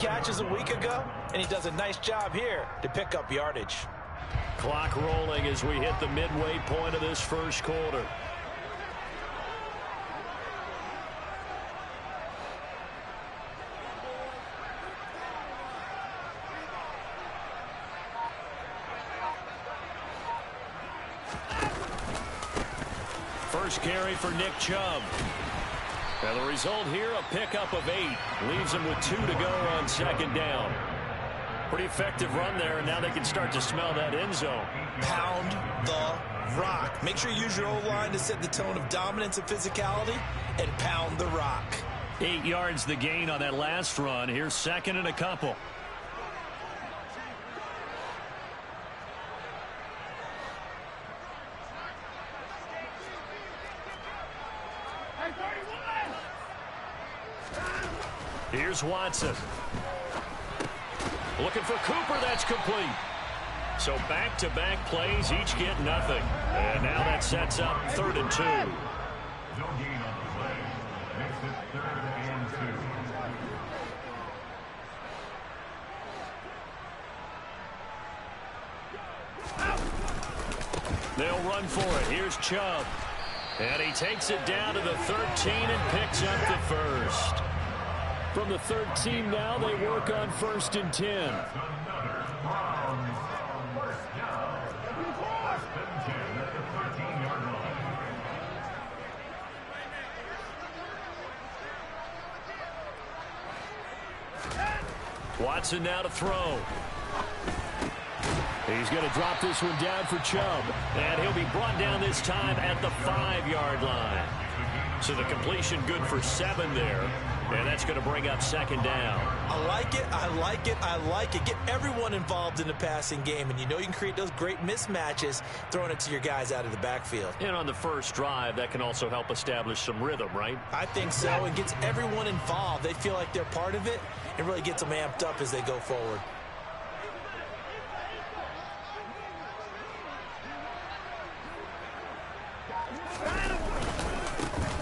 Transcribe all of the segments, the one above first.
catches a week ago, and he does a nice job here to pick up yardage. Clock rolling as we hit the midway point of this first quarter. First carry for Nick Chubb. And the result here, a pickup of 8. Leaves him with 2 to go on second down. Pretty effective run there, and now they can start to smell that end zone. Pound the rock. Make sure you use your O-line to set the tone of dominance and physicality, and pound the rock. 8 yards the gain on that last run. Here's second and a couple. Here's Watson. Looking for Cooper. That's complete. So back-to-back plays, each get nothing. And now that sets up 3rd and 2. No gain on the play. Makes it 3rd and 2. They'll run for it. Here's Chubb. And he takes it down to the 13 and picks up the first. From the 13 now, they work on 1st and 10. Watson now to throw. He's going to drop this one down for Chubb. And he'll be brought down this time at the 5-yard line. So the completion good for 7 there. And that's going to bring up 2nd down. I like it, I like it, I like it. Get everyone involved in the passing game, and you know you can create those great mismatches throwing it to your guys out of the backfield. And on the first drive, that can also help establish some rhythm, right? I think so. It gets everyone involved. They feel like they're part of it. It really gets them amped up as they go forward.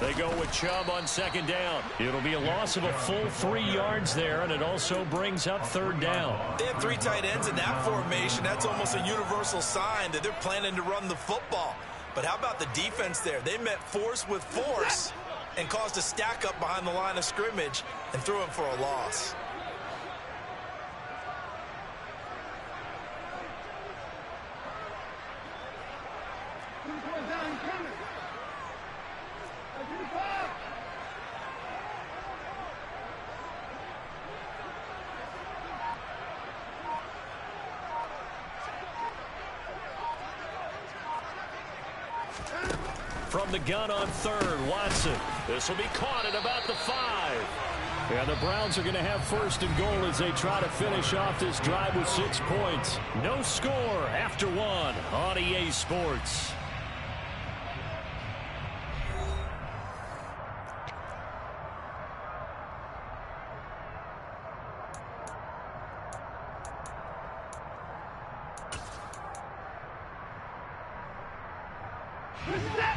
They go with Chubb on 2nd down. It'll be a loss of a full 3 yards there, and it also brings up 3rd down. They have 3 tight ends in that formation. That's almost a universal sign that they're planning to run the football. But how about the defense there? They met force with force and caused a stack up behind the line of scrimmage and threw him for a loss. From the gun on 3rd, Watson. This will be caught at about the 5. And the Browns are going to have 1st and goal as they try to finish off this drive with 6 points. No score after 1 on EA Sports.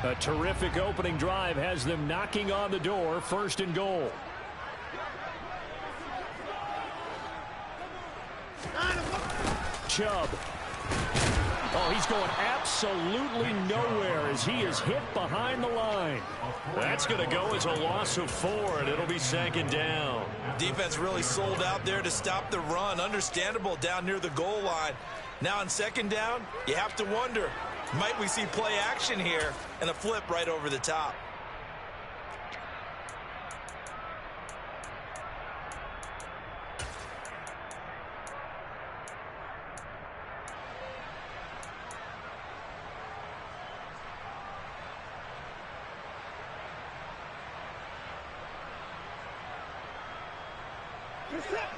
A terrific opening drive has them knocking on the door. 1st and goal. Chubb. Oh, he's going absolutely nowhere as he is hit behind the line. That's going to go as a loss of 4, and it'll be 2nd down. Defense really sold out there to stop the run. Understandable down near the goal line. Now on 2nd down, you have to wonder, might we see play action here and a flip right over the top?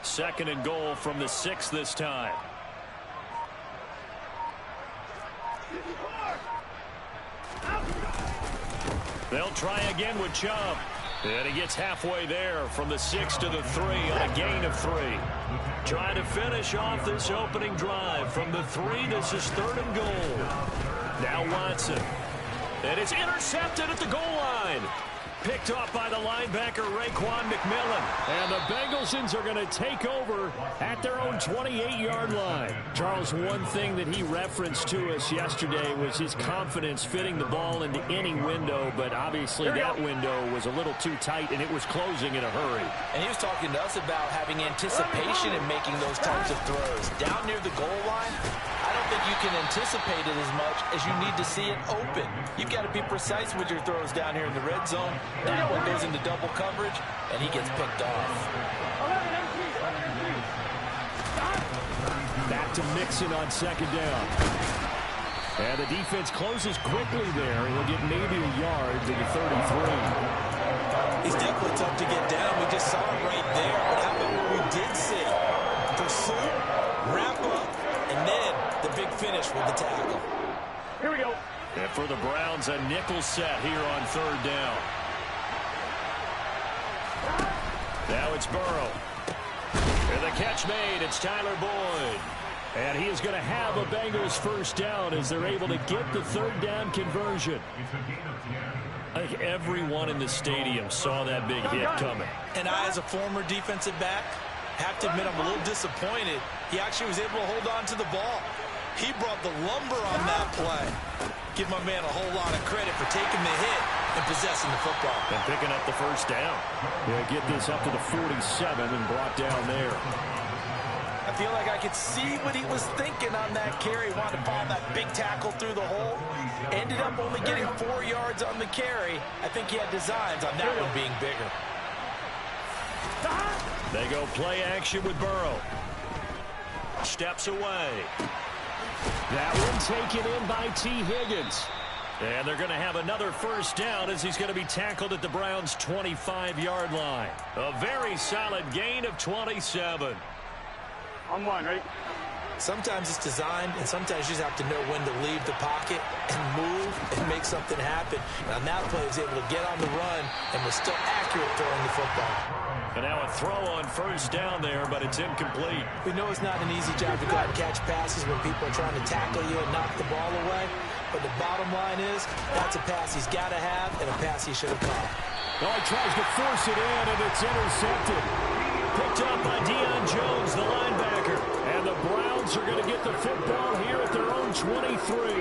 Second and goal from the 6 this time. They'll try again with Chubb. And he gets halfway there from the 6 to the 3 on a gain of 3. Trying to finish off this opening drive from the 3. This is 3rd and goal. Now Watson. And it's intercepted at the goal line. Picked off by the linebacker, Raekwon McMillan. And the Bengalsons are going to take over at their own 28-yard line. Charles, one thing that he referenced to us yesterday was his confidence fitting the ball into any window, but obviously that window was a little too tight, and it was closing in a hurry. And he was talking to us about having anticipation in making those types of throws. Down near the goal line, I don't think you can anticipate it as much as you need to see it open. You've got to be precise with your throws down here in the red zone. That one goes into double coverage, and he gets picked off. Back to Mixon on second down. And the defense closes quickly there. He'll get maybe a yard to the 33. He's definitely tough to get down. We just saw him right there. But how about what we did see? Pursuit, wrap up, and then the big finish with the tackle. Here we go. And for the Browns, a nickel set here on third down. Now it's Burrow. And the catch made. It's Tyler Boyd. And he is going to have a Bengals first down as they're able to get the third down conversion. I think everyone in the stadium saw that big hit coming. And I, as a former defensive back, have to admit I'm a little disappointed. He actually was able to hold on to the ball. He brought the lumber on that play. Give my man a whole lot of credit for taking the hit and possessing the football. And picking up the first down. Yeah, get this up to the 47 and brought down there. I feel like I could see what he was thinking on that carry. Wanted to follow that big tackle through the hole. Ended up only getting 4 yards on the carry. I think he had designs on that one being bigger. They go play action with Burrow. Steps away. That one taken in by T. Higgins. And they're going to have another first down as he's going to be tackled at the Browns' 25-yard line. A very solid gain of 27. On one, right? Sometimes it's designed, and sometimes you just have to know when to leave the pocket and move and make something happen. And on that play, he was able to get on the run and was still accurate throwing the football. And now a throw on first down there, but it's incomplete. We know it's not an easy job to go out and catch passes when people are trying to tackle you and knock the ball away. But the bottom line is, that's a pass he's got to have and a pass he should have caught. Oh, he tries to force it in, and it's intercepted. Picked up by Deion Jones, the linebacker. And the Browns are going to get the football here at their own 23.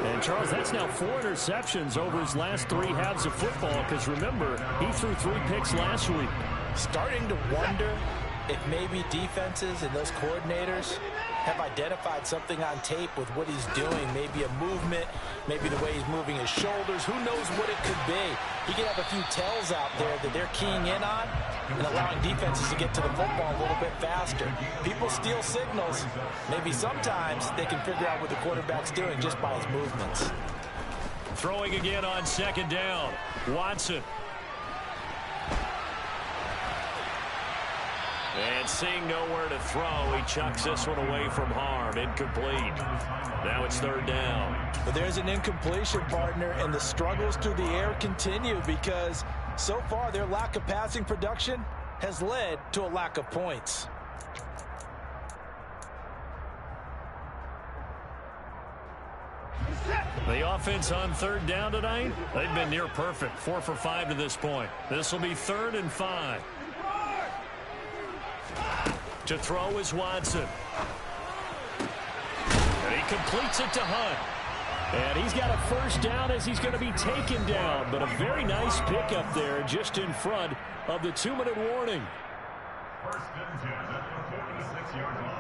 And, Charles, that's now 4 interceptions over his last 3 halves of football, because, remember, he threw 3 picks last week. Starting to wonder if maybe defenses and those coordinators have identified something on tape with what he's doing. Maybe a movement, maybe the way he's moving his shoulders. Who knows what it could be? He could have a few tells out there that they're keying in on and allowing defenses to get to the football a little bit faster. People steal signals. Maybe sometimes they can figure out what the quarterback's doing just by his movements. Throwing again on second down. Watson. And seeing nowhere to throw, he chucks this one away from harm. Incomplete. Now it's third down. But there's an incompletion, partner, and the struggles through the air continue because so far their lack of passing production has led to a lack of points. The offense on third down tonight, they've been near perfect. 4 for 5 to this point. This will be 3rd and 5. To throw is Watson. And he completes it to Hunt. And he's got a first down as he's going to be taken down. But a very nice pickup there just in front of the 2-minute warning. First and 10 at the 46-yard line.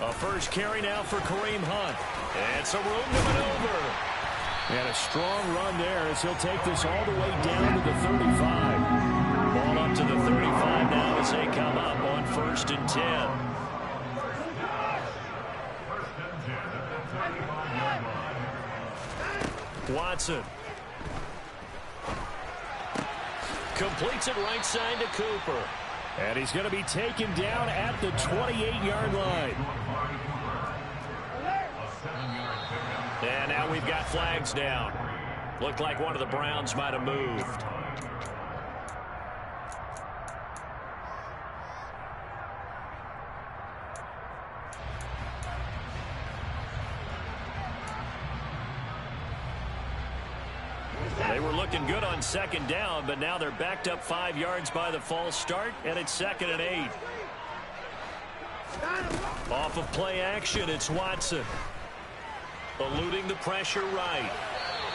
A first carry now for Kareem Hunt. And some room to maneuver. And a strong run there as he'll take this all the way down to the 35. Ball up to the 35 now as they come up on 1st and 10. Watson. Completes it right side to Cooper. And he's going to be taken down at the 28-yard line. And now we've got flags down. Looked like one of the Browns might have moved. They were looking good on second down, but now they're backed up 5 yards by the false start, and it's 2nd and 8. Off of play action, it's Watson. Eluding the pressure right.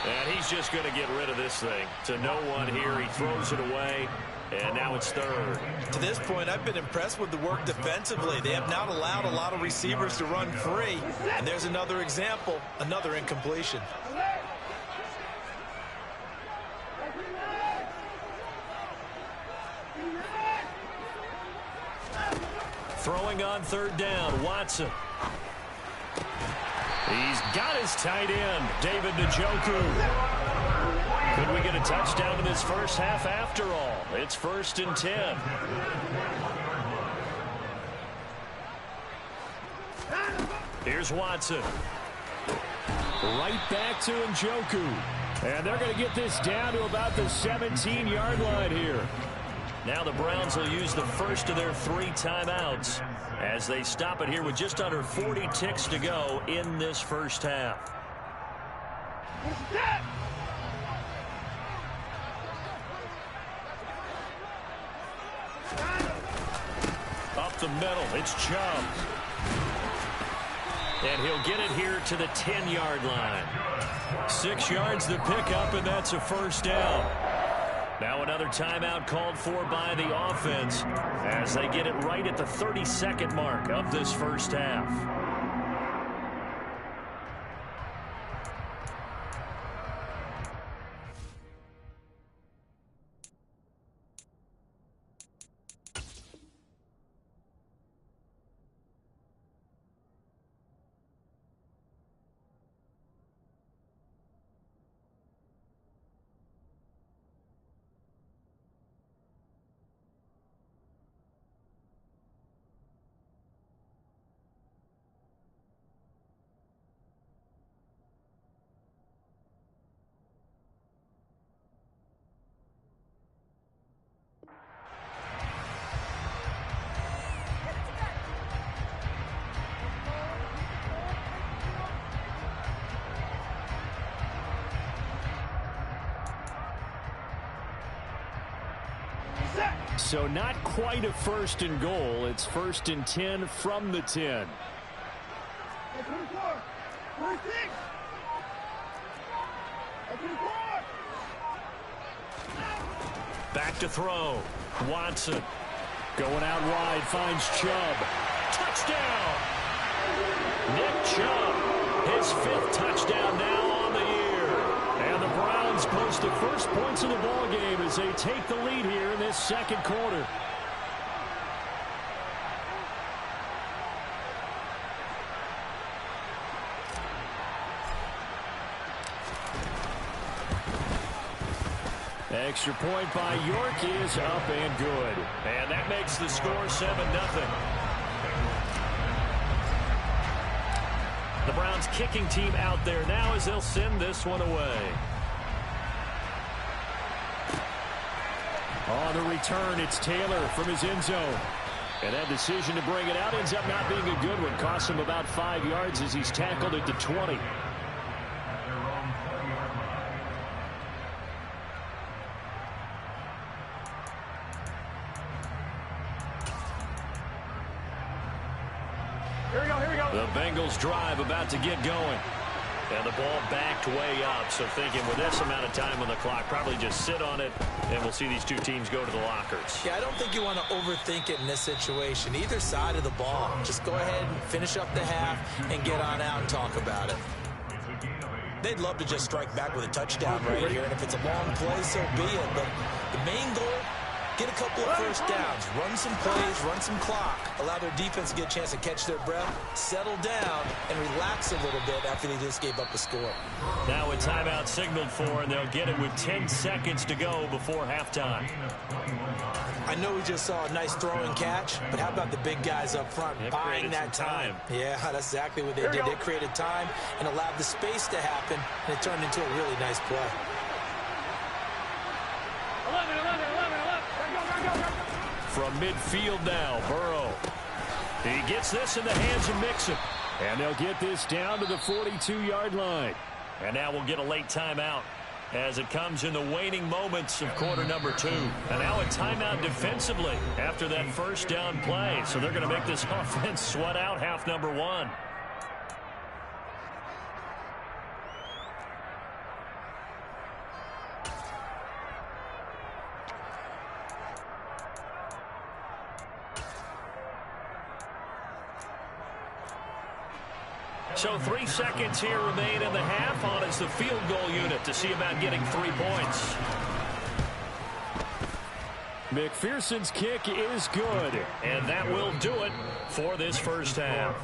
And he's just going to get rid of this thing. To no one here, he throws it away, and now it's 3rd. To this point, I've been impressed with the work defensively. They have not allowed a lot of receivers to run free. And there's another example, another incompletion. Throwing on 3rd down, Watson. He's got his tight end, David Njoku. Could we get a touchdown in this first half after all? It's 1st and 10. Here's Watson. Right back to Njoku. And they're going to get this down to about the 17-yard line here. Now the Browns will use the first of their 3 timeouts as they stop it here with just under 40 ticks to go in this first half. Up the middle, it's Chubb. And he'll get it here to the 10-yard line. 6 yards to pick up, and that's a first down. Now another timeout called for by the offense as they get it right at the 32nd mark of this first half. So not quite a 1st and goal. It's 1st and 10 from the 10. Back to throw. Watson going out wide, finds Chubb. Touchdown! Nick Chubb, his 5th touchdown now on the year. And the Browns post the first points of the ball game as they take the lead here in this second quarter. Extra point by York is up and good. And that makes the score 7-0. The Browns kicking team out there now as they'll send this one away. On the return, it's Taylor from his end zone. And that decision to bring it out ends up not being a good one. Costs him about 5 yards as he's tackled at the 20. The Bengals drive about to get going. And the ball backed way up. So thinking with this amount of time on the clock, probably just sit on it, and we'll see these two teams go to the lockers. Yeah, I don't think you want to overthink it in this situation. Either side of the ball. Just go ahead and finish up the half and get on out and talk about it. They'd love to just strike back with a touchdown right here. And if it's a long play, so be it. But the main goal, Get a couple of first downs, run some plays, run some clock, allow their defense to get a chance to catch their breath, settle down, and relax a little bit after they just gave up a score. Now a timeout signaled for, and they'll get it with 10 seconds to go before halftime. I know we just saw a nice throwing catch, but how about the big guys up front buying that time? Yeah, that's exactly what they did. They created time and allowed the space to happen, and it turned into a really nice play. 11. From midfield now, Burrow. He gets this in the hands of Mixon. And they'll get this down to the 42-yard line. And now we'll get a late timeout as it comes in the waning moments of quarter number 2. And now a timeout defensively after that first down play. So they're going to make this offense sweat out half number 1. So 3 seconds here remain in the half. On is the field goal unit to see about getting 3 points. McPherson's kick is good, and that will do it for this first half.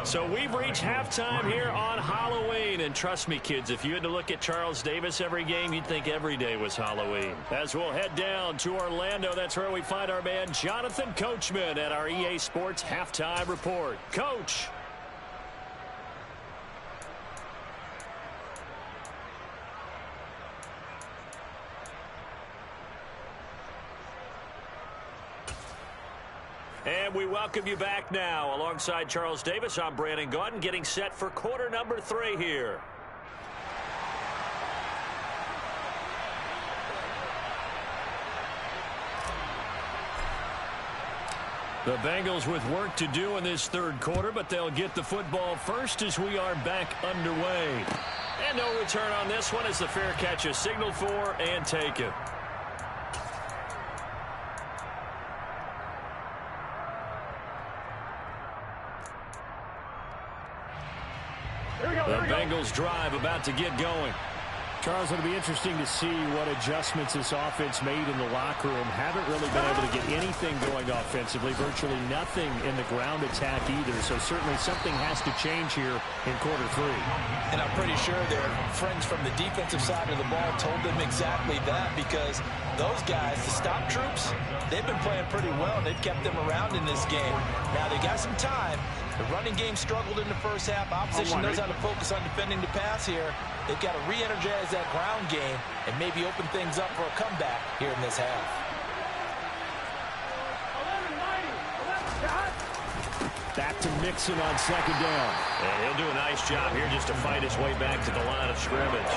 So we've reached halftime here on Halloween, and trust me, kids, if you had to look at Charles Davis every game, you'd think every day was Halloween. As we'll head down to Orlando, that's where we find our man Jonathan Coachman at our EA Sports Halftime Report. Coach. And we welcome you back now. Alongside Charles Davis, I'm Brandon Gaudin, getting set for quarter number 3 here. The Bengals with work to do in this third quarter, but they'll get the football first as we are back underway. And no return on this one as the fair catch is signaled for and taken. The Bengals drive about to get going. Charles, it'll be interesting to see what adjustments this offense made in the locker room. Haven't really been able to get anything going offensively, virtually nothing in the ground attack either. So certainly something has to change here in quarter 3. And I'm pretty sure their friends from the defensive side of the ball told them exactly that, because those guys, the stop troops, they've been playing pretty well, and they've kept them around in this game. Now they got some time. The running game struggled in the first half. Opposition knows how to focus on defending the pass here. They've got to re-energize that ground game and maybe open things up for a comeback here in this half. Back to Mixon on second down. And he'll do a nice job here just to fight his way back to the line of scrimmage.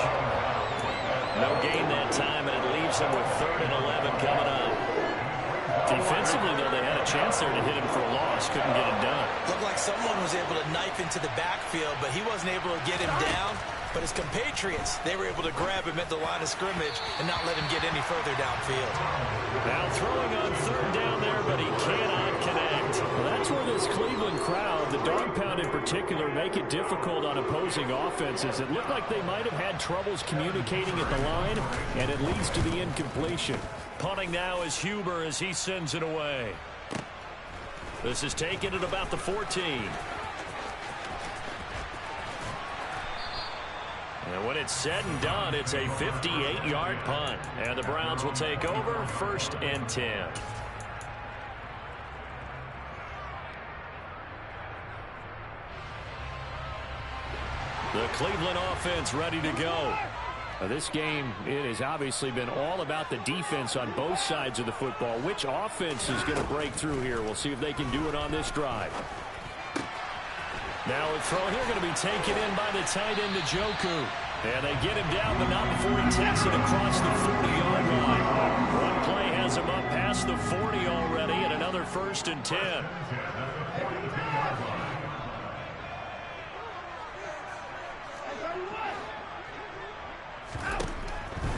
No gain that time, and it leaves him with 3rd and 11 coming up. Defensively, though, they had a chance there to hit him for a loss. Couldn't get it done. Looked like someone was able to knife into the backfield, but he wasn't able to get him down. But his compatriots, they were able to grab him at the line of scrimmage and not let him get any further downfield. Now throwing on 3rd down there, but he cannot connect. Well, that's where this Cleveland crowd, the dog pound in particular, make it difficult on opposing offenses. It looked like they might have had troubles communicating at the line, and it leads to the incompletion. Punting now is Huber as he sends it away. This is taken at about the 14. And when it's said and done, it's a 58-yard punt. And the Browns will take over 1st and 10. The Cleveland offense ready to go. Now this game, it has obviously been all about the defense on both sides of the football. Which offense is going to break through here? We'll see if they can do it on this drive. Now a throw here going to be taken in by the tight end, Njoku. And they get him down, but not before he takes it across the 40-yard line. One play has him up past the 40 already, and another 1st and 10.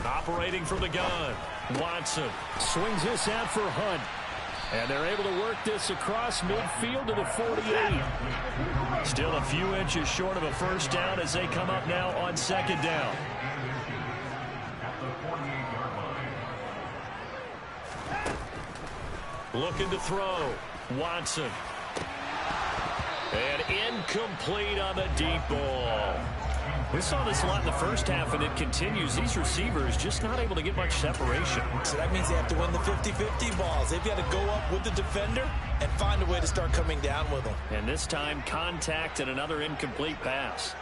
Operating from the gun, Watson swings this out for Hunt. And they're able to work this across midfield to the 48. Still a few inches short of a first down as they come up now on 2nd down. Looking to throw. Watson. And incomplete on the deep ball. We saw this a lot in the first half, and it continues. These receivers just not able to get much separation. So that means they have to win the 50-50 balls. They've got to go up with the defender and find a way to start coming down with them. And this time, contact and another incomplete pass.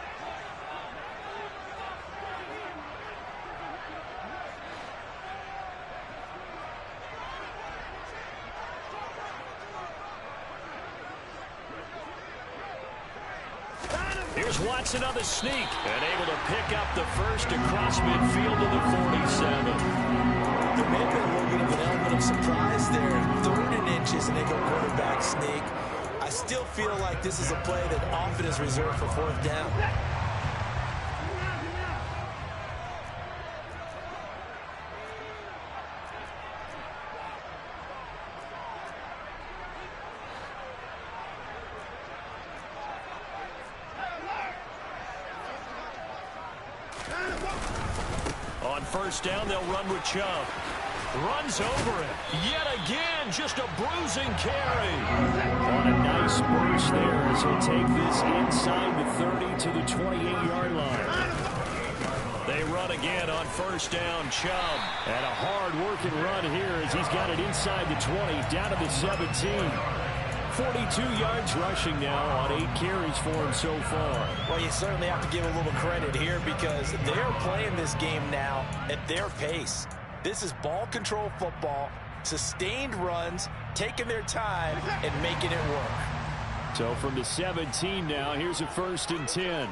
Here's Watson on the sneak and able to pick up the first across midfield to the 47. There may have been a little bit of an element of surprise there. 3rd and inches, and they go quarterback sneak. I still feel like this is a play that often is reserved for 4th down. On 1st down, they'll run with Chubb. Runs over it. Yet again, just a bruising carry. On a nice burst there as he'll take this inside the 30 to the 28-yard line. They run again on 1st down. Chubb. And a hard-working run here as he's got it inside the 20, down to the 17. 42 yards rushing now on 8 carries for him so far. Well, you certainly have to give a little credit here because they're playing this game now at their pace. This is ball control football, sustained runs, taking their time, and making it work. So from the 17 now, here's a 1st and 10.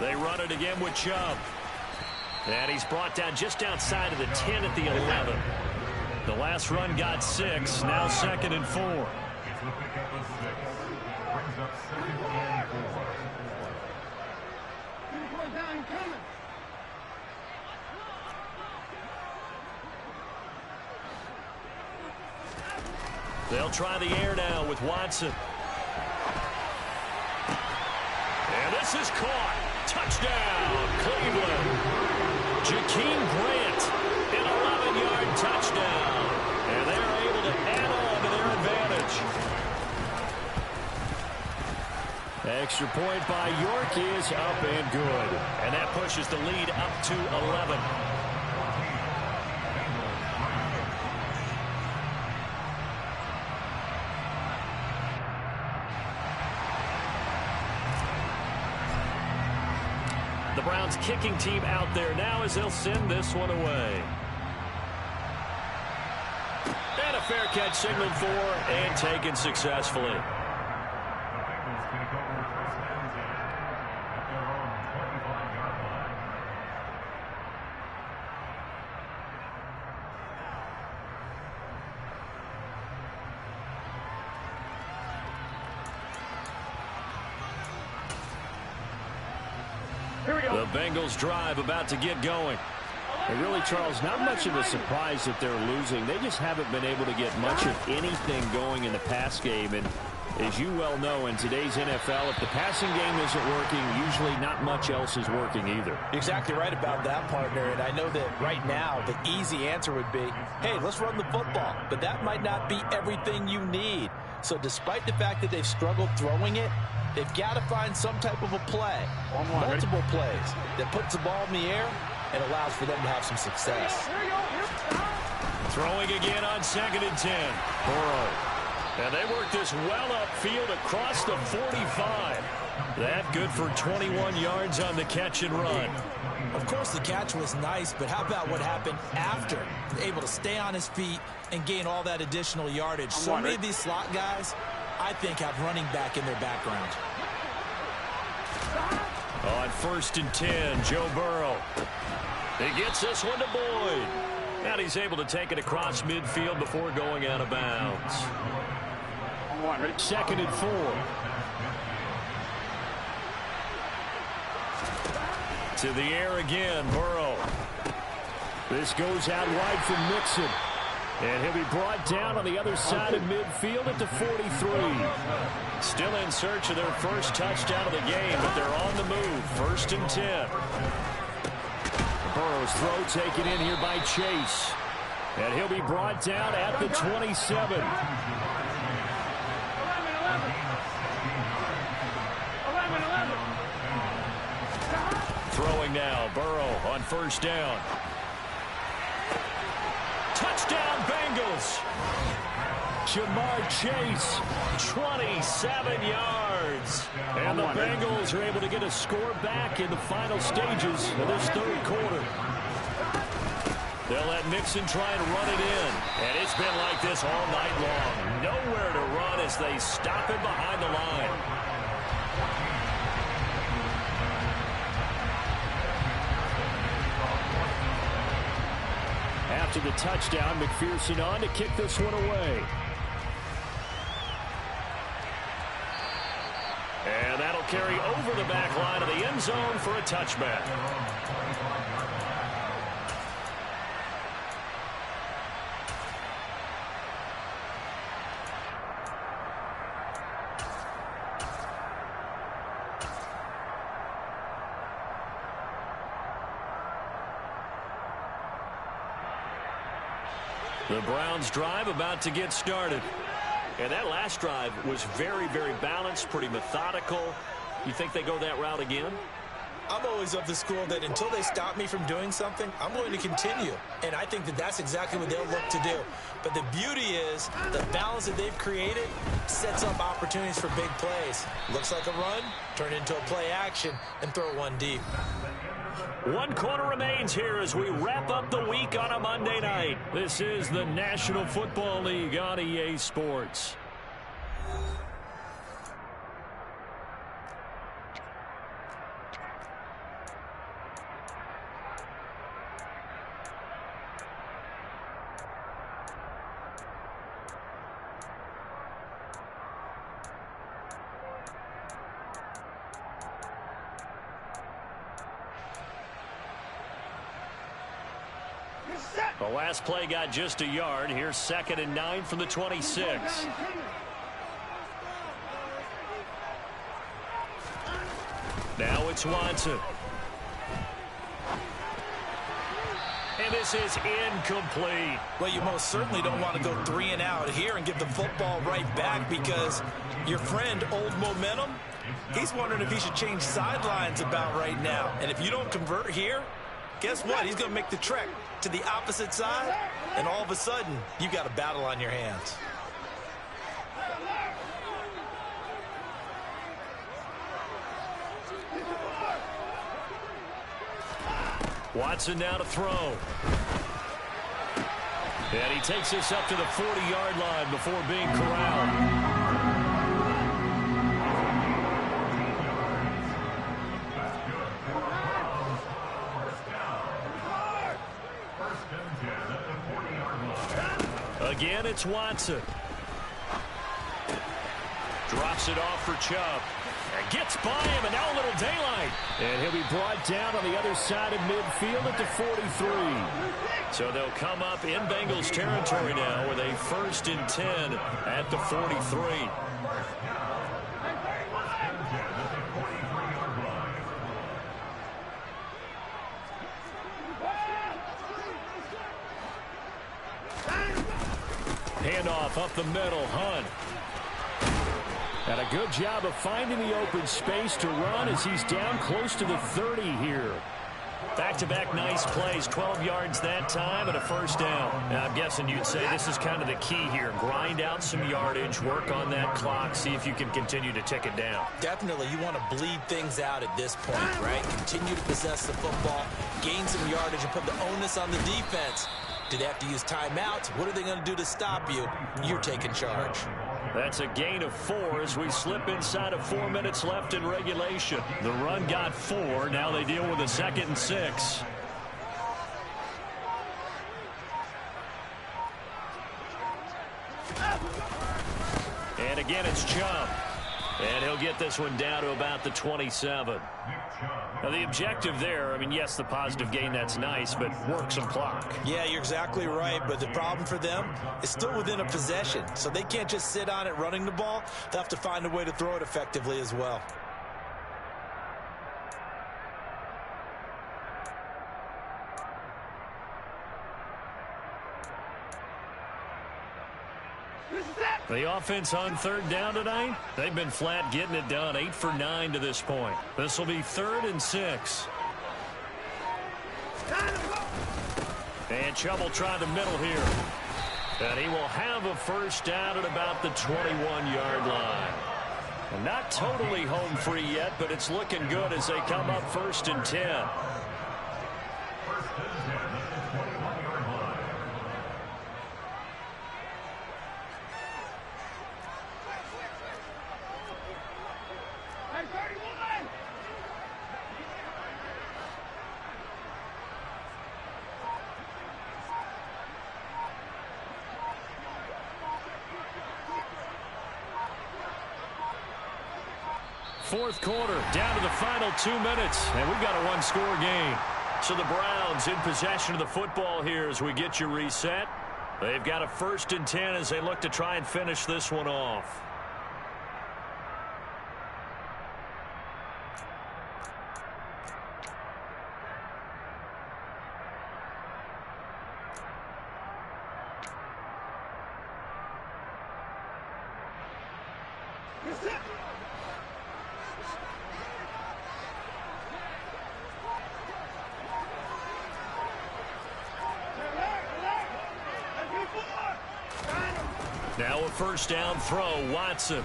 They run it again with Chubb. And he's brought down just outside of the 10 at the 11. The last run got 6. Now 2nd and 4. It's the pickup of 6. Brings up 2nd and 4. They'll try the air now with Watson. And this is caught. Touchdown, Cleveland. Jakeem Grant, an 11-yard touchdown. And they're able to add on to their advantage. Extra point by York is up and good. And that pushes the lead up to 11. The Browns kicking team out there now as they'll send this one away. And a fair catch signaled for and taken successfully. The Bengals drive about to get going. And really, Charles, not much of a surprise that they're losing. They just haven't been able to get much of anything going in the pass game. And as you well know, in today's NFL, if the passing game isn't working, usually not much else is working either. Exactly right about that, partner. And I know that right now the easy answer would be, hey, let's run the football. But that might not be everything you need. So despite the fact that they've struggled throwing it, they've got to find some type of a play, multiple plays, that puts the ball in the air and allows for them to have some success. Throwing again on 2nd and 10. Burrow. And they work this well upfield across the 45. That good for 21 yards on the catch and run. Of course, the catch was nice, but how about what happened after? Able to stay on his feet and gain all that additional yardage. So many of these slot guys, I think, have running back in their background. On 1st and 10, Joe Burrow. He gets this one to Boyd. And he's able to take it across midfield before going out of bounds. 2nd and 4. To the air again, Burrow. This goes out wide for Mixon. And he'll be brought down on the other side of midfield at the 43. Still in search of their first touchdown of the game, but they're on the move. 1st and 10. Burrow's throw taken in here by Chase. And he'll be brought down at the 27. Throwing now, Burrow on 1st down. Touchdown, Bengals. Jamar Chase, 27 yards. And the Bengals are able to get a score back in the final stages of this 3rd quarter. They'll let Mixon try and run it in. And it's been like this all night long. Nowhere to run as they stop him behind the line. After the touchdown, McPherson on to kick this one away. And that'll carry over the back line of the end zone for a touchback. The Browns drive about to get started. And that last drive was very, very balanced, pretty methodical. You think they go that route again? I'm always of the school that until they stop me from doing something, I'm going to continue. And I think that that's exactly what they'll look to do. But the beauty is the balance that they've created sets up opportunities for big plays. Looks like a run, turn into a play action, and throw one deep. 1 quarter remains here as we wrap up the week on a Monday night. This is the National Football League on EA Sports. The last play got just a yard. Here's 2nd and 9 from the 26. Now it's Watson. And this is incomplete. Well, you most certainly don't want to go 3 and out here and give the football right back because your friend, Old Momentum, he's wondering if he should change sidelines about right now. And if you don't convert here, guess what? He's going to make the trek to the opposite side, and all of a sudden, you got a battle on your hands. Watson now to throw. And he takes this up to the 40-yard line before being corralled. Again, it's Watson. Drops it off for Chubb. And gets by him, and now a little daylight. And he'll be brought down on the other side of midfield at the 43. So they'll come up in Bengals territory now with a 1st and 10 at the 43. Handoff up the middle, Hunt. And a good job of finding the open space to run as he's down close to the 30 here. Back-to-back nice plays, 12 yards that time and a 1st down. Now, I'm guessing you'd say this is kind of the key here. Grind out some yardage, work on that clock, see if you can continue to tick it down. Definitely, you want to bleed things out at this point, right? Continue to possess the football, gain some yardage, and put the onus on the defense. Do they have to use timeouts? What are they going to do to stop you? You're taking charge. That's a gain of 4 as we slip inside of 4 minutes left in regulation. The run got 4. Now they deal with a 2nd and 6. And again, it's Chubb. And he'll get this one down to about the 27. Now, the objective there, I mean, yes, the positive gain, that's nice, but work some clock. Yeah, you're exactly right, but the problem for them is still within a possession, so they can't just sit on it running the ball. They'll have to find a way to throw it effectively as well. The offense on third down tonight, they've been flat getting it done, 8 for 9 to this point. This will be 3rd and 6. And Chubb try the middle here. And he will have a first down at about the 21-yard line. And not totally home free yet, but it's looking good as they come up 1st and 10. Fourth quarter, down to the final 2 minutes, and we've got a one-score game. So the Browns in possession of the football here as we get you reset. They've got a 1st and 10 as they look to try and finish this one off. Now a first down throw, Watson.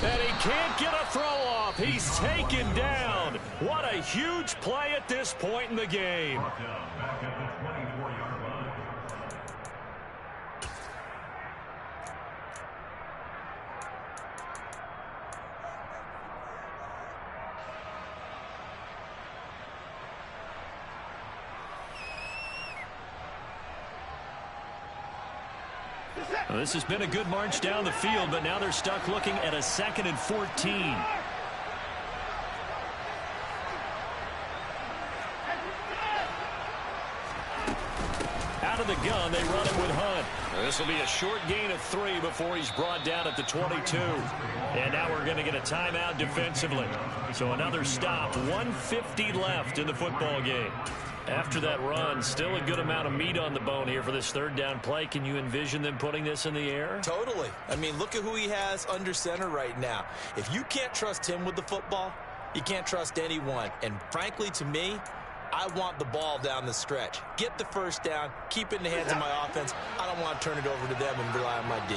And he can't get a throw off. He's taken down. What a huge play at this point in the game. Back at the 24-yard line. Well, this has been a good march down the field, but now they're stuck looking at a 2nd and 14. Out of the gun, they run it with Hunt. This will be a short gain of 3 before he's brought down at the 22. And now we're going to get a timeout defensively. So another stop, 1:50 left in the football game. After that run, still a good amount of meat on the bone here for this 3rd down play. Can you envision them putting this in the air? Totally. I mean, look at who he has under center right now. If you can't trust him with the football, you can't trust anyone. And frankly, to me, I want the ball down the stretch. Get the first down, keep it in the hands of my offense. I don't want to turn it over to them and rely on my D.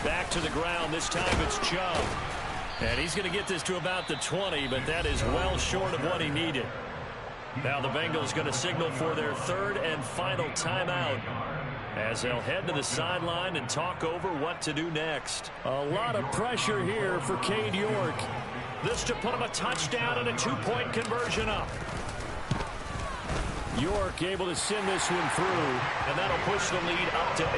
Back to the ground. This time it's Chubb. And he's going to get this to about the 20, but that is well short of what he needed. Now the Bengals going to signal for their 3rd and final timeout as they'll head to the sideline and talk over what to do next. A lot of pressure here for Cade York. This to put him a touchdown and a 2-point conversion up. York able to send this one through, and that'll push the lead up to 8.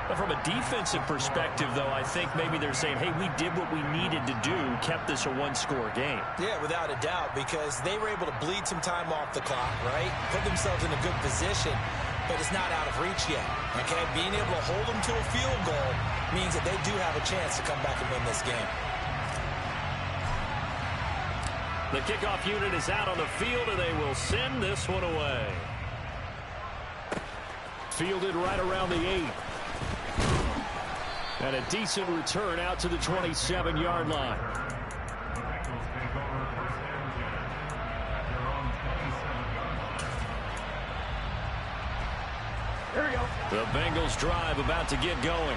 But from a defensive perspective, though, I think maybe they're saying, hey, we did what we needed to do, kept this a one-score game. Yeah, without a doubt, because they were able to bleed some time off the clock, right? Put themselves in a good position, but it's not out of reach yet, okay? Being able to hold them to a field goal means that they do have a chance to come back and win this game. The kickoff unit is out on the field, and they will send this one away. Fielded right around the 8. And a decent return out to the 27-yard line. Here we go. The Bengals drive about to get going.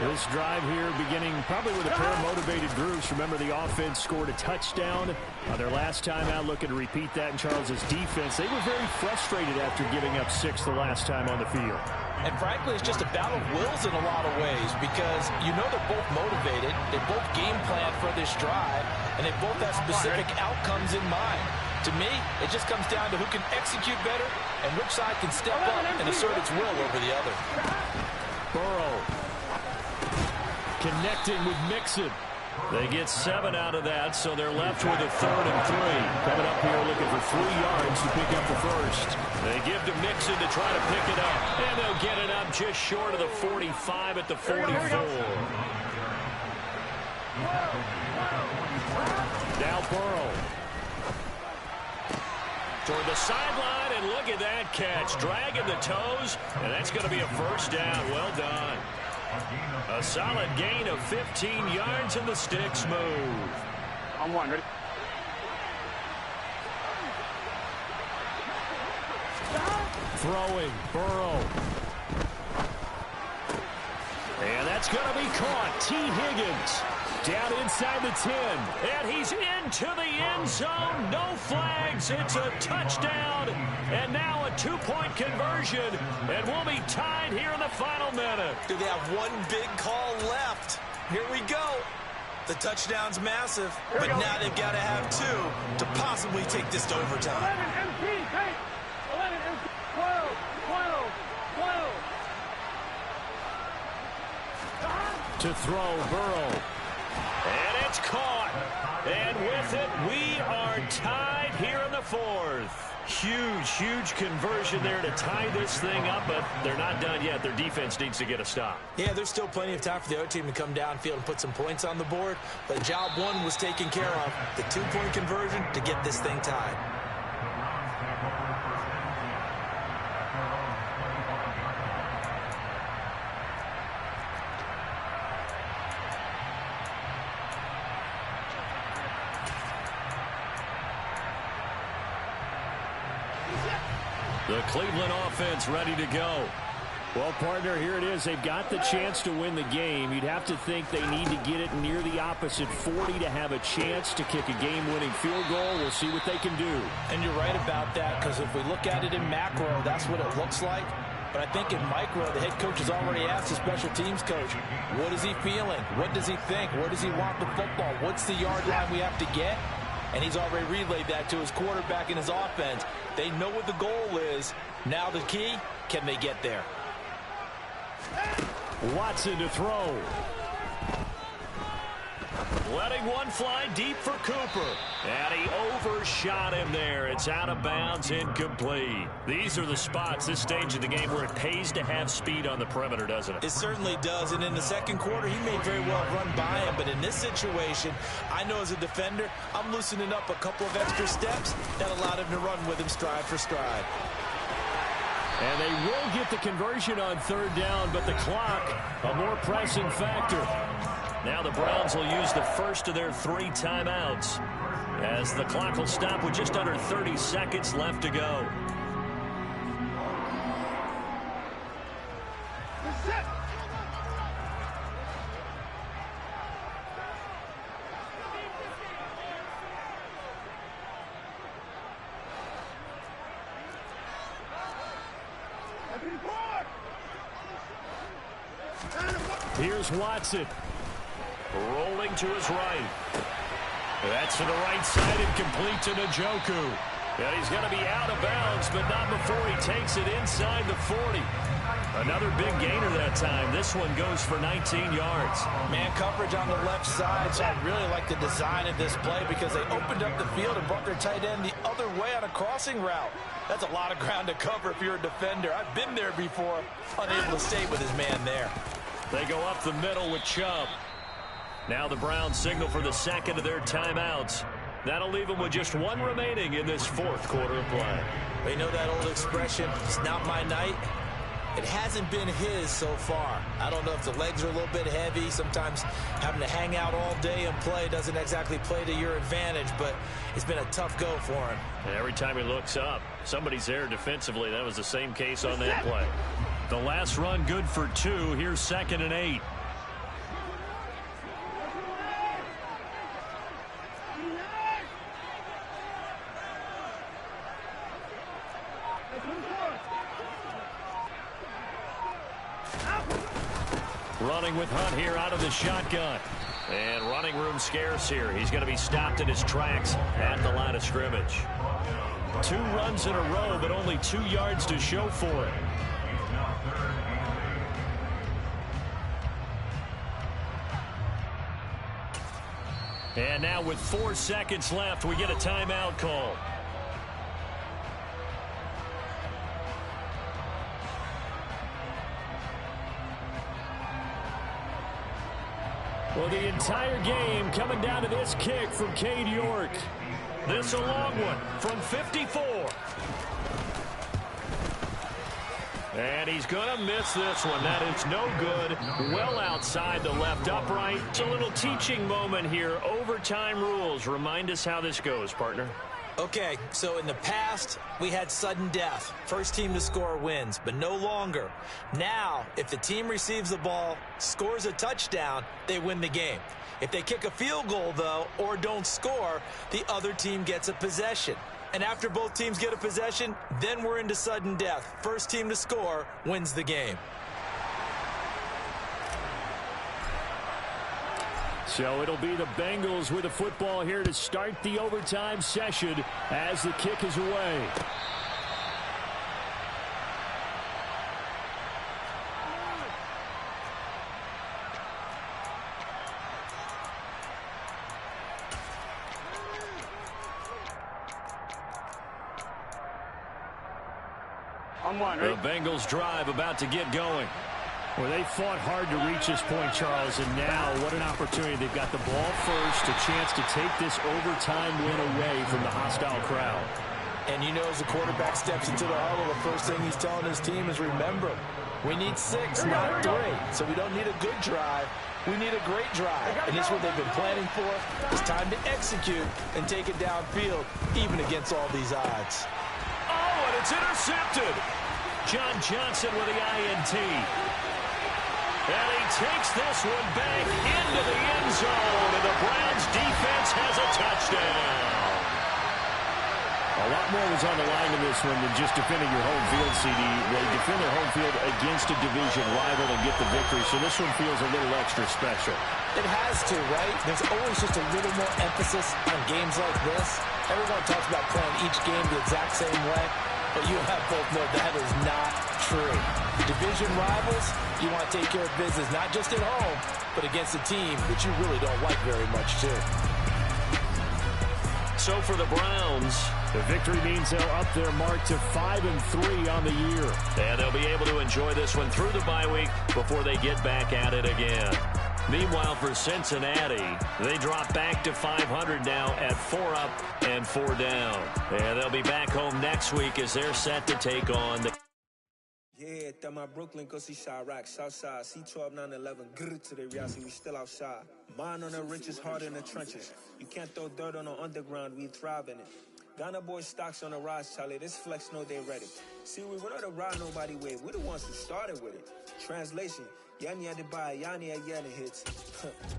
This drive here beginning probably with a pair of motivated groups. Remember, the offense scored a touchdown their last time out, looking to repeat that in Charles's defense. They were very frustrated after giving up 6 the last time on the field. And frankly, it's just a battle of wills in a lot of ways because you know they're both motivated. They both game plan for this drive, and they both have specific outcomes in mind. To me, it just comes down to who can execute better and which side can step up and assert its will over the other. Burrow connecting with Mixon. They get 7 out of that, so they're left with a 3rd and 3. Coming up here looking for 3 yards to pick up the first. They give to Mixon to try to pick it up, and they'll get it up just short of the 45 at the 44. Now Burrow toward the sideline, and look at that catch. Dragging the toes, and that's going to be a first down. Well done. A solid gain of 15 yards, and the sticks move. I'm one, ready? Throwing, Burrow. And that's going to be caught. T. Higgins down inside the 10. And he's into the end zone. No flags. It's a touchdown. And now a 2-point conversion. And we'll be tied here in the final minute. Do they have one big call left? Here we go. The touchdown's massive, but now they've got to have 2 to possibly take this to overtime. 11 MT, hey! 11 MT, 12, 12, 12. To throw, Burrow. And it's caught. And with it, we are tied here in the 4th. Huge conversion there to tie this thing up, but they're not done yet. Their defense needs to get a stop. Yeah, there's still plenty of time for the other team to come downfield and put some points on the board, but job 1 was taken care of. The 2-point conversion to get this thing tied. The Cleveland offense ready to go. Well, partner, here it is. They've got the chance to win the game. You'd have to think they need to get it near the opposite 40 to have a chance to kick a game-winning field goal. We'll see what they can do. And you're right about that, because if we look at it in macro, that's what it looks like. But I think in micro, the head coach has already asked the special teams coach, what is he feeling? What does he think? Where does he want the football? What's the yard line we have to get? And he's already relayed that to his quarterback and his offense. They know what the goal is. Now the key, can they get there? Watson to throw. Letting one fly deep for Cooper. And he overshot him there. It's out of bounds, incomplete. These are the spots, this stage of the game, where it pays to have speed on the perimeter, doesn't it? It certainly does. And in the second quarter, he may very well run by him. But in this situation, I know as a defender, I'm loosening up a couple of extra steps that allowed him to run with him stride for stride. And they will get the conversion on 3rd down, but the clock, a more pressing factor. Now the Browns will use the first of their 3 timeouts, as the clock will stop with just under 30 seconds left to go. Here's Watson. Rolling to his right. That's to the right side and complete to Njoku. And he's going to be out of bounds, but not before he takes it inside the 40. Another big gainer that time. This one goes for 19 yards. Man coverage on the left side, so I really like the design of this play because they opened up the field and brought their tight end the other way on a crossing route. That's a lot of ground to cover if you're a defender. I've been there before, unable to stay with his man there. They go up the middle with Chubb. Now the Browns signal for the second of their timeouts. That'll leave them with just 1 remaining in this 4th quarter of play. They know that old expression, it's not my night. It hasn't been his so far. I don't know if the legs are a little bit heavy. Sometimes having to hang out all day and play doesn't exactly play to your advantage, but it's been a tough go for him. And every time he looks up, somebody's there defensively. That was the same case on that play. The last run good for 2. Here's 2nd and 8. Running with Hunt here out of the shotgun. And running room scarce here. He's going to be stopped in his tracks at the line of scrimmage. 2 runs in a row, but only 2 yards to show for it. It's now 3rd and 8. And now with 4 seconds left, we get a timeout call. Well, the entire game coming down to this kick from Cade York. This a long one from 54. And he's going to miss this one. That is no good. Well outside the left upright. It's a little teaching moment here. Overtime rules. Remind us how this goes, partner. Okay, so in the past, we had sudden death. First team to score wins, but no longer. Now, if the team receives the ball, scores a touchdown, they win the game. If they kick a field goal, though, or don't score, the other team gets a possession. And after both teams get a possession, then we're into sudden death. First team to score wins the game. So it'll be the Bengals with the football here to start the overtime session as the kick is away. The Bengals drive about to get going. Well, they fought hard to reach this point, Charles, and now what an opportunity. They've got the ball first, a chance to take this overtime win away from the hostile crowd. And you know, as the quarterback steps into the huddle, the first thing he's telling his team is, remember, we need 6, not 3. So we don't need a good drive. We need a great drive. And this is what they've been planning for. It's time to execute and take it downfield, even against all these odds. Oh, and it's intercepted. John Johnson with the INT. And he takes this one back into the end zone, and the Browns defense has a touchdown. A lot more was on the line in this one than just defending your home field, CD. They defend their home field against a division rival and get the victory, so this one feels a little extra special. It has to, right? There's always just a little more emphasis on games like this. Everyone talks about playing each game the exact same way, but you and I both know that is not true. Division rivals, you want to take care of business, not just at home, but against a team that you really don't like very much, too. So for the Browns, the victory means they'll up their mark to 5-3 on the year. And they'll be able to enjoy this one through the bye week before they get back at it again. Meanwhile, for Cincinnati, they drop back to 500 now at 4 up and 4 down. And they'll be back home next week as they're set to take on the... Yeah, that my Brooklyn, go see Chirac, Southside, C12, 911, grrr to the reality, we still outside. Mine on the riches, hard in the trenches. You can't throw dirt on the underground, we thrive in it. Ghana boys stocks on the rise, Charlie, this flex know they ready. See, we were not a ride nobody wave, we're the ones who started with it. Translation, Yanni had to buy, Yanni had Yanni hits.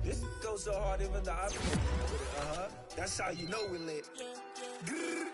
This goes so hard, even the opposite. That's how you know we lit. Grrr.